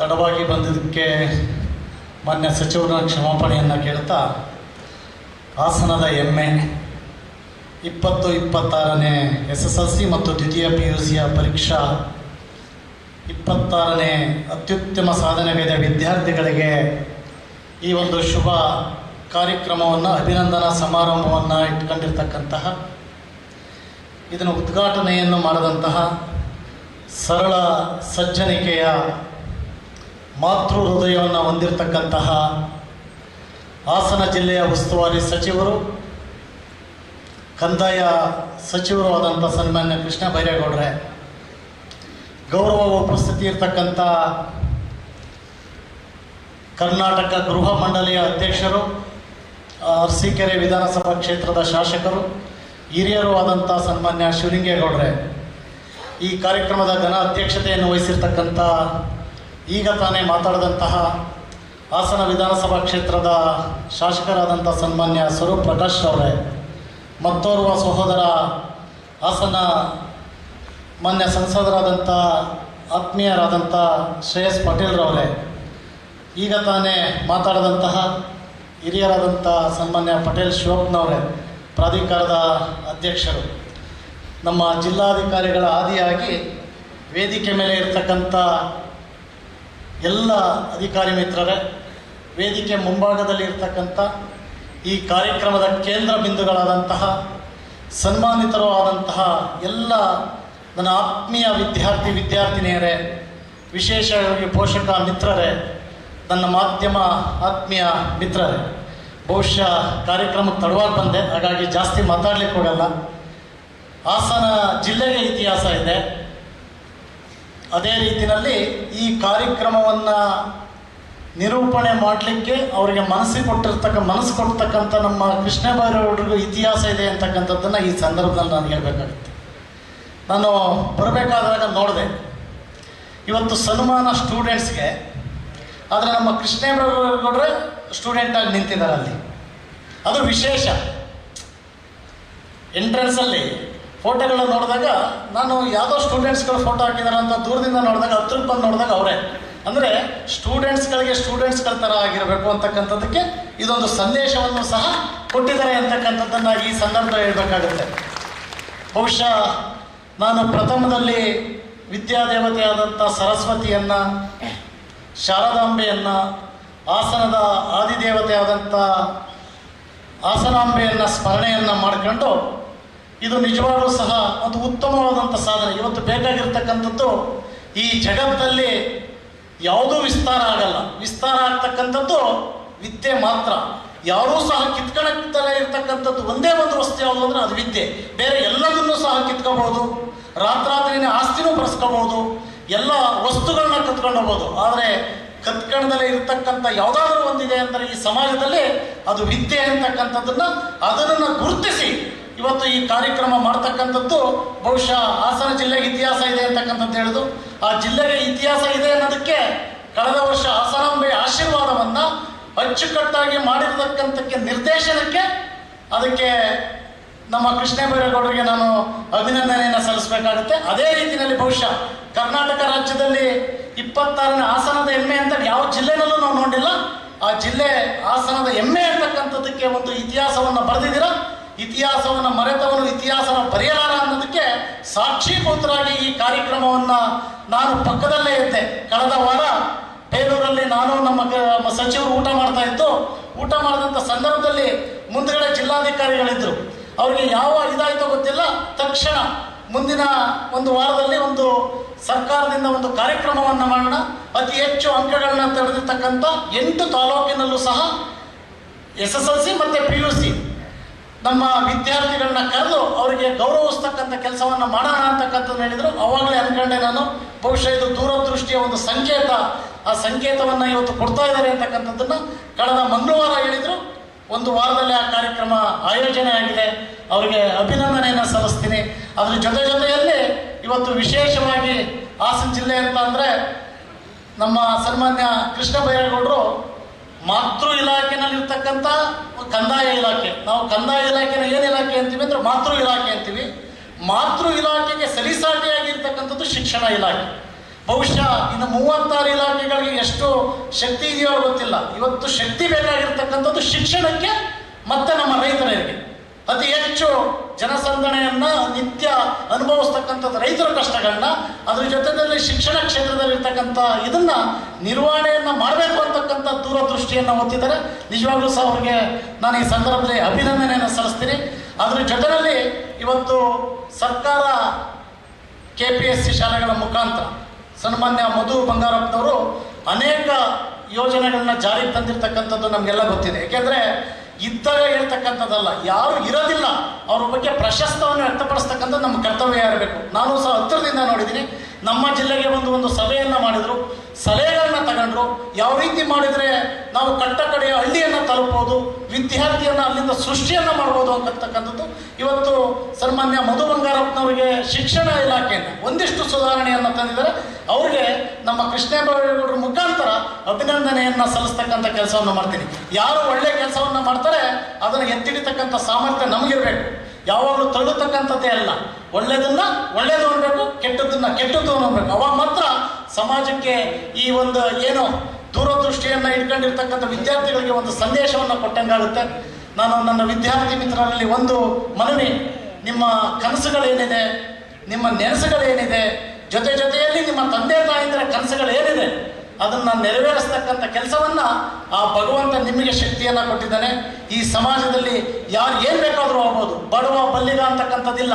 ತಡವಾಗಿ ಬಂದಿದ್ದಕ್ಕೆ ಮಾನ್ಯ ಸಚಿವರ ಕ್ಷಮಾಪಣೆಯನ್ನು ಕೇಳ್ತಾ, ಹಾಸನದ ಹೆಮ್ಮೆ 2026ನೇ SSLC ಮತ್ತು ದ್ವಿತೀಯ PUCಯ ಪರೀಕ್ಷಾ 26ನೇ ಅತ್ಯುತ್ತಮ ಸಾಧನೆಗೈದ ವಿದ್ಯಾರ್ಥಿಗಳಿಗೆ ಈ ಒಂದು ಶುಭ ಕಾರ್ಯಕ್ರಮವನ್ನು, ಅಭಿನಂದನಾ ಸಮಾರಂಭವನ್ನು ಇಟ್ಕೊಂಡಿರ್ತಕ್ಕಂತಹ, ಇದನ್ನು ಉದ್ಘಾಟನೆಯನ್ನು ಮಾಡಿದಂತಹ ಸರಳ ಸಜ್ಜನಿಕೆಯ ಮಾತೃ ಹೃದಯವನ್ನು ಹೊಂದಿರತಕ್ಕಂತಹ ಹಾಸನ ಜಿಲ್ಲೆಯ ಉಸ್ತುವಾರಿ ಸಚಿವರು, ಕಂದಾಯ ಸಚಿವರು ಆದಂಥ ಸನ್ಮಾನ್ಯ ಕೃಷ್ಣ ಬೈರೇಗೌಡರೇ, ಗೌರವ ಉಪಸ್ಥಿತಿ ಇರ್ತಕ್ಕಂಥ ಕರ್ನಾಟಕ ಗೃಹ ಮಂಡಳಿಯ ಅಧ್ಯಕ್ಷರು, ಅರಸೀಕೆರೆ ವಿಧಾನಸಭಾ ಕ್ಷೇತ್ರದ ಶಾಸಕರು, ಹಿರಿಯರು ಆದಂಥ ಸನ್ಮಾನ್ಯ ಶಿವಲಿಂಗೇಗೌಡರೇ, ಈ ಕಾರ್ಯಕ್ರಮದ ಘನ ಅಧ್ಯಕ್ಷತೆಯನ್ನು ವಹಿಸಿರ್ತಕ್ಕಂಥ ಈಗ ತಾನೇ ಮಾತಾಡಿದಂತಹ ಹಾಸನ ವಿಧಾನಸಭಾ ಕ್ಷೇತ್ರದ ಶಾಸಕರಾದಂಥ ಸನ್ಮಾನ್ಯ ಸ್ವರೂಪ್ ಪ್ರಕಾಶ್ ಅವರೇ, ಮತ್ತೋರ್ವ ಸಹೋದರ ಹಾಸನ ಮಾನ್ಯ ಸಂಸದರಾದಂಥ ಆತ್ಮೀಯರಾದಂಥ ಶ್ರೇಯಸ್ ಪಟೇಲ್ರವರೇ, ಈಗ ತಾನೇ ಮಾತಾಡಿದಂತಹ ಹಿರಿಯರಾದಂಥ ಸನ್ಮಾನ್ಯ ಪಟೇಲ್ ಶಿವಪ್ಪನವರೇ, ಪ್ರಾಧಿಕಾರದ ಅಧ್ಯಕ್ಷರು, ನಮ್ಮ ಜಿಲ್ಲಾಧಿಕಾರಿಗಳ ಆದಿಯಾಗಿ ವೇದಿಕೆ ಮೇಲೆ ಇರ್ತಕ್ಕಂಥ ಎಲ್ಲ ಅಧಿಕಾರಿ ಮಿತ್ರರೇ, ವೇದಿಕೆ ಮುಂಭಾಗದಲ್ಲಿ ಇರ್ತಕ್ಕಂಥ ಈ ಕಾರ್ಯಕ್ರಮದ ಕೇಂದ್ರ ಬಿಂದುಗಳಾದಂತಹ ಸನ್ಮಾನಿತರು ಆದಂತಹ ಎಲ್ಲ ನನ್ನ ಆತ್ಮೀಯ ವಿದ್ಯಾರ್ಥಿನಿಯರೇ, ವಿಶೇಷವಾಗಿ ಪೋಷಕ ಮಿತ್ರರೇ, ನನ್ನ ಮಾಧ್ಯಮ ಆತ್ಮೀಯ ಮಿತ್ರರೇ, ಬಹುಶಃ ಕಾರ್ಯಕ್ರಮಕ್ಕೆ ತಡವಾಗಿ ಬಂದೆ, ಹಾಗಾಗಿ ಜಾಸ್ತಿ ಮಾತಾಡ್ಲಿಕ್ಕೆ ಹೋಗಲ್ಲ. ಹಾಸನ ಜಿಲ್ಲೆಗೆ ಇತಿಹಾಸ ಇದೆ. ಅದೇ ರೀತಿಯಲ್ಲಿ ಈ ಕಾರ್ಯಕ್ರಮವನ್ನು ನಿರೂಪಣೆ ಮಾಡಲಿಕ್ಕೆ ಅವರಿಗೆ ಮನಸ್ಸು ಕೊಡ್ತಕ್ಕಂಥ ನಮ್ಮ ಕೃಷ್ಣ ಬೈರೇಗೌಡರಿಗೂ ಇತಿಹಾಸ ಇದೆ ಅಂತಕ್ಕಂಥದ್ದನ್ನು ಈ ಸಂದರ್ಭದಲ್ಲಿ ನಾನು ಹೇಳಬೇಕಾಗುತ್ತೆ. ನಾನು ಬರಬೇಕಾದಾಗ ನೋಡಿದೆ, ಇವತ್ತು ಸನ್ಮಾನ ಸ್ಟೂಡೆಂಟ್ಸ್ಗೆ, ಆದರೆ ನಮ್ಮ ಕೃಷ್ಣ ಬೈರೇಗೌಡರೇ ಸ್ಟೂಡೆಂಟಾಗಿ ನಿಂತಿದ್ದಾರೆ ಅಲ್ಲಿ. ಅದು ವಿಶೇಷ. ಎಂಟ್ರೆನ್ಸಲ್ಲಿ ಫೋಟೋಗಳನ್ನ ನೋಡಿದಾಗ ನಾನು ಯಾವುದೋ ಸ್ಟೂಡೆಂಟ್ಸ್ಗಳು ಫೋಟೋ ಹಾಕಿದ್ದಾರೆ ಅಂತ ದೂರದಿಂದ ನೋಡಿದಾಗ, ಹತ್ರಕ್ಕೆ ಬಂದು ನೋಡಿದಾಗ ಅವರೇ, ಅಂದರೆ ಸ್ಟೂಡೆಂಟ್ಸ್ಗಳ ಥರ ಆಗಿರಬೇಕು ಅಂತಕ್ಕಂಥದ್ದಕ್ಕೆ ಇದೊಂದು ಸಂದೇಶವನ್ನು ಸಹ ಕೊಟ್ಟಿದ್ದಾರೆ ಅಂತಕ್ಕಂಥದ್ದನ್ನು ಈ ಸಂದರ್ಭ ಹೇಳಬೇಕಾಗುತ್ತೆ. ಬಹುಶಃ ನಾನು ಪ್ರಥಮದಲ್ಲಿ ವಿದ್ಯಾದೇವತೆಯಾದಂಥ ಸರಸ್ವತಿಯನ್ನು, ಶಾರದಾಂಬೆಯನ್ನು, ಹಾಸನದ ಆದಿದೇವತೆಯಾದಂಥ ಹಾಸನಾಂಬೆಯನ್ನು ಸ್ಮರಣೆಯನ್ನು ಮಾಡಿಕೊಂಡು, ಇದು ನಿಜವಾಗ್ಲೂ ಸಹ ಒಂದು ಉತ್ತಮವಾದಂಥ ಸಾಧನೆ. ಇವತ್ತು ಬೇಕಾಗಿರ್ತಕ್ಕಂಥದ್ದು, ಈ ಜಗತ್ತಲ್ಲಿ ಯಾವುದೂ ವಿಸ್ತಾರ ಆಗಲ್ಲ, ವಿಸ್ತಾರ ಆಗ್ತಕ್ಕಂಥದ್ದು ವಿದ್ಯೆ ಮಾತ್ರ. ಯಾರೂ ಸಹ ಕಿತ್ಕೊಳ್ಳೋದಲ್ಲೇ ಇರ್ತಕ್ಕಂಥದ್ದು ಒಂದೇ ಒಂದು ವಸ್ತು ಯಾವುದು ಅಂದರೆ ಅದು ವಿದ್ಯೆ. ಬೇರೆ ಎಲ್ಲದನ್ನೂ ಸಹ ಕಿತ್ಕೋಬೋದು, ರಾತ್ರಾತ್ರಿನೇ ಆಸ್ತಿನೂ ಬರೆಸ್ಕೋಬೋದು, ಎಲ್ಲ ವಸ್ತುಗಳನ್ನ ಕತ್ಕೊಂಡು ಹೋಗ್ಬೋದು. ಆದರೆ ಕತ್ಕಣದಲ್ಲೇ ಇರ್ತಕ್ಕಂಥ ಯಾವುದಾದ್ರೂ ಒಂದಿದೆ ಅಂದರೆ ಈ ಸಮಾಜದಲ್ಲಿ ಅದು ವಿದ್ಯೆ ಅಂತಕ್ಕಂಥದ್ದನ್ನು, ಅದನ್ನು ಗುರುತಿಸಿ ಇವತ್ತು ಈ ಕಾರ್ಯಕ್ರಮ ಮಾಡ್ತಕ್ಕಂಥದ್ದು. ಬಹುಶಃ ಹಾಸನ ಜಿಲ್ಲೆಗೆ ಇತಿಹಾಸ ಇದೆ ಅಂತಕ್ಕಂಥದ್ದು ಹೇಳೋದು, ಆ ಜಿಲ್ಲೆಗೆ ಇತಿಹಾಸ ಇದೆ ಅನ್ನೋದಕ್ಕೆ ಕಳೆದ ವರ್ಷ ಹಾಸನಾಂಬೆಯ ಆಶೀರ್ವಾದವನ್ನು ಅಚ್ಚುಕಟ್ಟಾಗಿ ಮಾಡಿರ್ತಕ್ಕಂಥಕ್ಕೆ ನಿರ್ದೇಶನಕ್ಕೆ, ಅದಕ್ಕೆ ನಮ್ಮ ಕೃಷ್ಣ ಬೈರೇಗೌಡರಿಗೆ ನಾನು ಅಭಿನಂದನೆಯನ್ನು ಸಲ್ಲಿಸಬೇಕಾಗುತ್ತೆ. ಅದೇ ರೀತಿಯಲ್ಲಿ ಬಹುಶಃ ಕರ್ನಾಟಕ ರಾಜ್ಯದಲ್ಲಿ 26ನೇ ಹಾಸನದ ಹೆಮ್ಮೆ ಅಂತ ಯಾವ ಜಿಲ್ಲೆನಲ್ಲೂ ನಾವು ನೋಡಿಲ್ಲ. ಆ ಜಿಲ್ಲೆ ಹಾಸನದ ಹೆಮ್ಮೆ ಅಂತಕ್ಕಂಥದ್ದಕ್ಕೆ ಒಂದು ಇತಿಹಾಸವನ್ನು ಬರೆದಿದ್ದೀರ. ಇತಿಹಾಸವನ್ನು ಮರೆತವನು ಇತಿಹಾಸನ ಬರೆಯಲಾರ ಅನ್ನೋದಕ್ಕೆ ಸಾಕ್ಷೀಭೂತರಾಗಿ ಈ ಕಾರ್ಯಕ್ರಮವನ್ನು ನಾನು ಪಕ್ಕದಲ್ಲೇ ಇದ್ದೆ. ಕಳೆದ ವಾರ ಬೇಲೂರಲ್ಲಿ ನಾನು ನಮ್ಮ ಸಚಿವರು ಊಟ ಮಾಡ್ತಾ ಇದ್ದು, ಊಟ ಮಾಡಿದಂಥ ಸಂದರ್ಭದಲ್ಲಿ ಮುಂದುಗಡೆ ಜಿಲ್ಲಾಧಿಕಾರಿಗಳಿದ್ದರು. ಅವ್ರಿಗೆ ಯಾವ ಇದಾಯಿತೋ ಗೊತ್ತಿಲ್ಲ, ತಕ್ಷಣ ಮುಂದಿನ ಒಂದು ವಾರದಲ್ಲಿ ಒಂದು ಸರ್ಕಾರದಿಂದ ಒಂದು ಕಾರ್ಯಕ್ರಮವನ್ನು ಮಾಡೋಣ, ಅತಿ ಹೆಚ್ಚು ಅಂಕಗಳನ್ನ ತಡೆದಿರ್ತಕ್ಕಂಥ 8 ತಾಲೂಕಿನಲ್ಲೂ ಸಹ SSLC ಮತ್ತು PUC ನಮ್ಮ ವಿದ್ಯಾರ್ಥಿಗಳನ್ನ ಕರೆದು ಅವರಿಗೆ ಗೌರವಿಸ್ತಕ್ಕಂಥ ಕೆಲಸವನ್ನು ಮಾಡೋಣ ಅಂತಕ್ಕಂಥದ್ದು ಹೇಳಿದರು. ಅವಾಗಲೇ ಅಂದ್ಕೊಂಡೆ ನಾನು, ಬಹುಶಃ ಇದು ದೂರದೃಷ್ಟಿಯ ಒಂದು ಸಂಕೇತ. ಆ ಸಂಕೇತವನ್ನು ಇವತ್ತು ಕೊಡ್ತಾ ಇದ್ದಾರೆ ಅಂತಕ್ಕಂಥದ್ದನ್ನು ಕಳೆದ ಮಂಗಳವಾರ ಹೇಳಿದರು. ಒಂದು ವಾರದಲ್ಲಿ ಆ ಕಾರ್ಯಕ್ರಮ ಆಯೋಜನೆ ಆಗಿದೆ. ಅವರಿಗೆ ಅಭಿನಂದನೆಯನ್ನು ಸಲ್ಲಿಸ್ತೀನಿ. ಅದರ ಜೊತೆಯಲ್ಲಿ ಇವತ್ತು ವಿಶೇಷವಾಗಿ ಹಾಸನ ಜಿಲ್ಲೆ ಅಂತ ಅಂದರೆ ನಮ್ಮ ಸನ್ಮಾನ್ಯ ಕೃಷ್ಣ ಬೈರೇಗೌಡರು ಮಾತೃ ಇಲಾಖೆನಲ್ಲಿರ್ತಕ್ಕಂಥ ಕಂದಾಯ ಇಲಾಖೆ, ನಾವು ಕಂದಾಯ ಇಲಾಖೆನ ಏನು ಇಲಾಖೆ ಅಂತೀವಿ ಅಂದರೆ ಮಾತೃ ಇಲಾಖೆ ಅಂತೀವಿ. ಮಾತೃ ಇಲಾಖೆಗೆ ಸರಿಸಾಟಿಯಾಗಿರ್ತಕ್ಕಂಥದ್ದು ಶಿಕ್ಷಣ ಇಲಾಖೆ. ಬಹುಶಃ ಇನ್ನು 36 ಇಲಾಖೆಗಳಿಗೆ ಎಷ್ಟು ಶಕ್ತಿ ಇದೆಯೋ ಗೊತ್ತಿಲ್ಲ. ಇವತ್ತು ಶಕ್ತಿ ಬೇಕಾಗಿರ್ತಕ್ಕಂಥದ್ದು ಶಿಕ್ಷಣಕ್ಕೆ ಮತ್ತೆ ನಮ್ಮ ರೈತರಿಗೆ. ಅತಿ ಹೆಚ್ಚು ಜನಸಂದಣಿಯನ್ನ ನಿತ್ಯ ಅನುಭವಿಸ್ತಕ್ಕಂಥದ್ದು ರೈತರ ಕಷ್ಟಗಳನ್ನ, ಅದ್ರ ಜೊತೆಯಲ್ಲಿ ಶಿಕ್ಷಣ ಕ್ಷೇತ್ರದಲ್ಲಿರ್ತಕ್ಕಂಥ ಇದನ್ನ ನಿರ್ವಹಣೆಯನ್ನ ಮಾಡಬೇಕು ಅಂತಕ್ಕಂಥ ದೂರದೃಷ್ಟಿಯನ್ನು ಹೊತ್ತಿದ್ದಾರೆ. ನಿಜವಾಗ್ಲೂ ಸಹ ಅವ್ರಿಗೆ ನಾನು ಈ ಸಂದರ್ಭದಲ್ಲಿ ಅಭಿನಂದನೆಯನ್ನು ಸಲ್ಲಿಸ್ತೀನಿ. ಅದ್ರ ಜೊತೆಯಲ್ಲಿ ಇವತ್ತು ಸರ್ಕಾರ KPSC ಶಾಲೆಗಳ ಮುಖಾಂತರ ಸನ್ಮಾನ್ಯ ಮಧು ಬಂಗಾರಪ್ಪನವರು ಅನೇಕ ಯೋಜನೆಗಳನ್ನ ಜಾರಿಗೆ ತಂದಿರ್ತಕ್ಕಂಥದ್ದು ನಮಗೆಲ್ಲ ಗೊತ್ತಿದೆ. ಏಕೆಂದರೆ ಇದ್ದಾಗ ಹೇಳ್ತಕ್ಕಂಥದ್ದಲ್ಲ, ಯಾರು ಇರೋದಿಲ್ಲ ಅವ್ರ ಬಗ್ಗೆ ಪ್ರಶಸ್ತವನ್ನು ವ್ಯಕ್ತಪಡಿಸ್ತಕ್ಕಂಥದ್ದು ನಮ್ಮ ಕರ್ತವ್ಯ ಇರಬೇಕು. ನಾನು ಸಹ ಹತ್ತಿರದಿಂದ ನೋಡಿದ್ದೀನಿ. ನಮ್ಮ ಜಿಲ್ಲೆಗೆ ಒಂದು ಸಭೆಯನ್ನು ಮಾಡಿದರು, ಸಲಹೆಗಳನ್ನ ತಗೊಂಡ್ರು. ಯಾವ ರೀತಿ ಮಾಡಿದರೆ ನಾವು ಕಟ್ಟಕಡೆಯ ಹಳ್ಳಿಯನ್ನು ತಲುಪಬಹುದು, ವಿದ್ಯಾರ್ಥಿಯನ್ನು ಅಲ್ಲಿಂದ ಸೃಷ್ಟಿಯನ್ನು ಮಾಡ್ಬೋದು ಅಂತಕ್ಕಂಥದ್ದು ಇವತ್ತು ಸನ್ಮಾನ್ಯ ಮಧು ಬಂಗಾರಪ್ಪನವರಿಗೆ ಶಿಕ್ಷಣ ಇಲಾಖೆಯನ್ನು ಒಂದಿಷ್ಟು ಸುಧಾರಣೆಯನ್ನು ತಂದಿದ್ದಾರೆ. ಅವ್ರಿಗೆ ನಮ್ಮ ಕೃಷ್ಣೇಗೌಡರ ಮುಖಾಂತರ ಅಭಿನಂದನೆಯನ್ನು ಸಲ್ಲಿಸ್ತಕ್ಕಂಥ ಕೆಲಸವನ್ನು ಮಾಡ್ತೀನಿ. ಯಾರು ಒಳ್ಳೆ ಕೆಲಸವನ್ನು ಮಾಡ್ತಾರೆ ಅದನ್ನು ಎತ್ತಿಡಿತಕ್ಕಂಥ ಸಾಮರ್ಥ್ಯ ನಮಗಿರಬೇಕು. ಯಾವಾಗಲೂ ತಳ್ಳುತ್ತಕ್ಕಂಥದ್ದೇ ಅಲ್ಲ, ಒಳ್ಳೆಯದನ್ನ ಒಳ್ಳೆಯದು ಅನ್ಬೇಕು, ಕೆಟ್ಟದ್ದನ್ನ ಕೆಟ್ಟದ್ದು ಅನ್ನಬೇಕು. ಅವಾಗ ಮಾತ್ರ ಸಮಾಜಕ್ಕೆ ಈ ಒಂದು ಏನು ದೂರದೃಷ್ಟಿಯನ್ನು ಇಟ್ಕೊಂಡಿರ್ತಕ್ಕಂಥ ವಿದ್ಯಾರ್ಥಿಗಳಿಗೆ ಒಂದು ಸಂದೇಶವನ್ನು ಕೊಟ್ಟಂಗಾಗುತ್ತೆ. ನಾನು ನನ್ನ ವಿದ್ಯಾರ್ಥಿ ಮಿತ್ರರಲ್ಲಿ ಒಂದು ಮನವಿ, ನಿಮ್ಮ ಕನಸುಗಳೇನಿದೆ, ನಿಮ್ಮ ನೆನಸುಗಳೇನಿದೆ, ಜೊತೆಯಲ್ಲಿ ನಿಮ್ಮ ತಂದೆ ತಾಯಂದಿರ ಕನಸುಗಳೇನಿದೆ ಅದನ್ನು ನೆರವೇರಿಸ್ತಕ್ಕಂಥ ಕೆಲಸವನ್ನು ಆ ಭಗವಂತ ನಿಮಗೆ ಶಕ್ತಿಯನ್ನು ಕೊಟ್ಟಿದ್ದಾನೆ. ಈ ಸಮಾಜದಲ್ಲಿ ಯಾರು ಏನು ಬೇಕಾದರೂ ಆಗ್ಬೋದು, ಬಡವ ಬಲ್ಲಿಗ ಅಂತಕ್ಕಂಥದ್ದಿಲ್ಲ.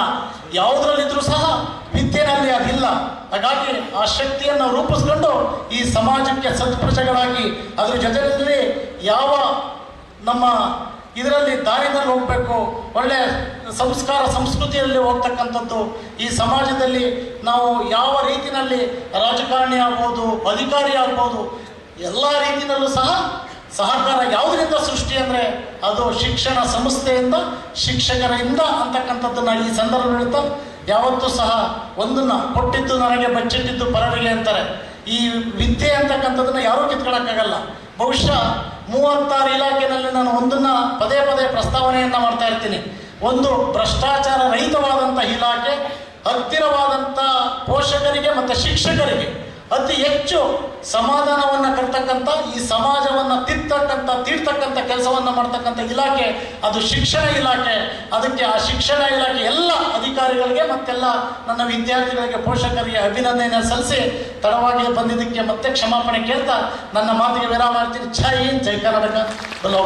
ಯಾವುದರಲ್ಲಿದ್ರೂ ಸಹ ವಿದ್ಯೆನಲ್ಲಿ ಅದಿಲ್ಲ. ಹಾಗಾಗಿ ಆ ಶಕ್ತಿಯನ್ನು ರೂಪಿಸ್ಕೊಂಡು ಈ ಸಮಾಜಕ್ಕೆ ಸತ್ಪ್ರಜೆಗಳಾಗಿ ಅದ್ರ ಜೊತೆಯಲ್ಲಿ ಯಾವ ನಮ್ಮ ಇದರಲ್ಲಿ ದಾರಿನಲ್ಲಿ ಹೋಗಬೇಕು, ಒಳ್ಳೆಯ ಸಂಸ್ಕಾರ ಸಂಸ್ಕೃತಿಯಲ್ಲಿ ಹೋಗ್ತಕ್ಕಂಥದ್ದು. ಈ ಸಮಾಜದಲ್ಲಿ ನಾವು ಯಾವ ರೀತಿಯಲ್ಲಿ ರಾಜಕಾರಣಿ ಆಗ್ಬೋದು, ಅಧಿಕಾರಿ ಆಗ್ಬೋದು, ಎಲ್ಲ ರೀತಿಯಲ್ಲೂ ಸಹ ಸಹಕಾರ ಯಾವುದರಿಂದ ಸೃಷ್ಟಿ ಅಂದರೆ ಅದು ಶಿಕ್ಷಣ ಸಂಸ್ಥೆಯಿಂದ, ಶಿಕ್ಷಕರಿಂದ ಅಂತಕ್ಕಂಥದ್ದನ್ನು ಈ ಸಂದರ್ಭ ಹೇಳ್ತಾ, ಯಾವತ್ತೂ ಸಹ ಒಂದನ್ನು ಕೊಟ್ಟಿದ್ದು ನನಗೆ ಬಚ್ಚಿಟ್ಟಿದ್ದು ಪರರಿಗೆ ಅಂತಾರೆ. ಈ ವಿದ್ಯೆ ಅಂತಕ್ಕಂಥದ್ದನ್ನು ಯಾರೂ ಕಿತ್ಕೊಳ್ಳೋಕ್ಕಾಗಲ್ಲ. ಬಹುಶಃ 36 ಇಲಾಖೆಯಲ್ಲಿ ನಾನು ಒಂದನ್ನು ಪದೇ ಪ್ರಸ್ತಾವನೆಯನ್ನು ಮಾಡ್ತಾ ಇರ್ತೀನಿ. ಒಂದು ಭ್ರಷ್ಟಾಚಾರ ರಹಿತವಾದಂಥ ಇಲಾಖೆ, ಹತ್ತಿರವಾದಂಥ ಪೋಷಕರಿಗೆ ಮತ್ತು ಶಿಕ್ಷಕರಿಗೆ ಅತಿ ಹೆಚ್ಚು ಸಮಾಧಾನವನ್ನು ಕರ್ತಕ್ಕಂಥ, ಈ ಸಮಾಜವನ್ನು ತೀರ್ತಕ್ಕಂಥ ಕೆಲಸವನ್ನು ಮಾಡ್ತಕ್ಕಂಥ ಇಲಾಖೆ ಅದು ಶಿಕ್ಷಣ ಇಲಾಖೆ. ಅದಕ್ಕೆ ಆ ಶಿಕ್ಷಣ ಇಲಾಖೆ ಎಲ್ಲ ಅಧಿಕಾರಿಗಳಿಗೆ ಮತ್ತೆಲ್ಲ ನನ್ನ ವಿದ್ಯಾರ್ಥಿಗಳಿಗೆ, ಪೋಷಕರಿಗೆ ಅಭಿನಂದನೆ ಸಲ್ಲಿಸಿ ತಡವಾಗಿ ಬಂದಿದ್ದಕ್ಕೆ ಮತ್ತೆ ಕ್ಷಮಾಪಣೆ ಕೇಳ್ತಾ ನನ್ನ ಮಾತಿಗೆ ವಿರಾಮ ಮಾಡ್ತೀನಿ. ಜೈ ಹಿಂದ್, ಜೈ ಕರ್ನಾಟಕ. ಬಲೋ.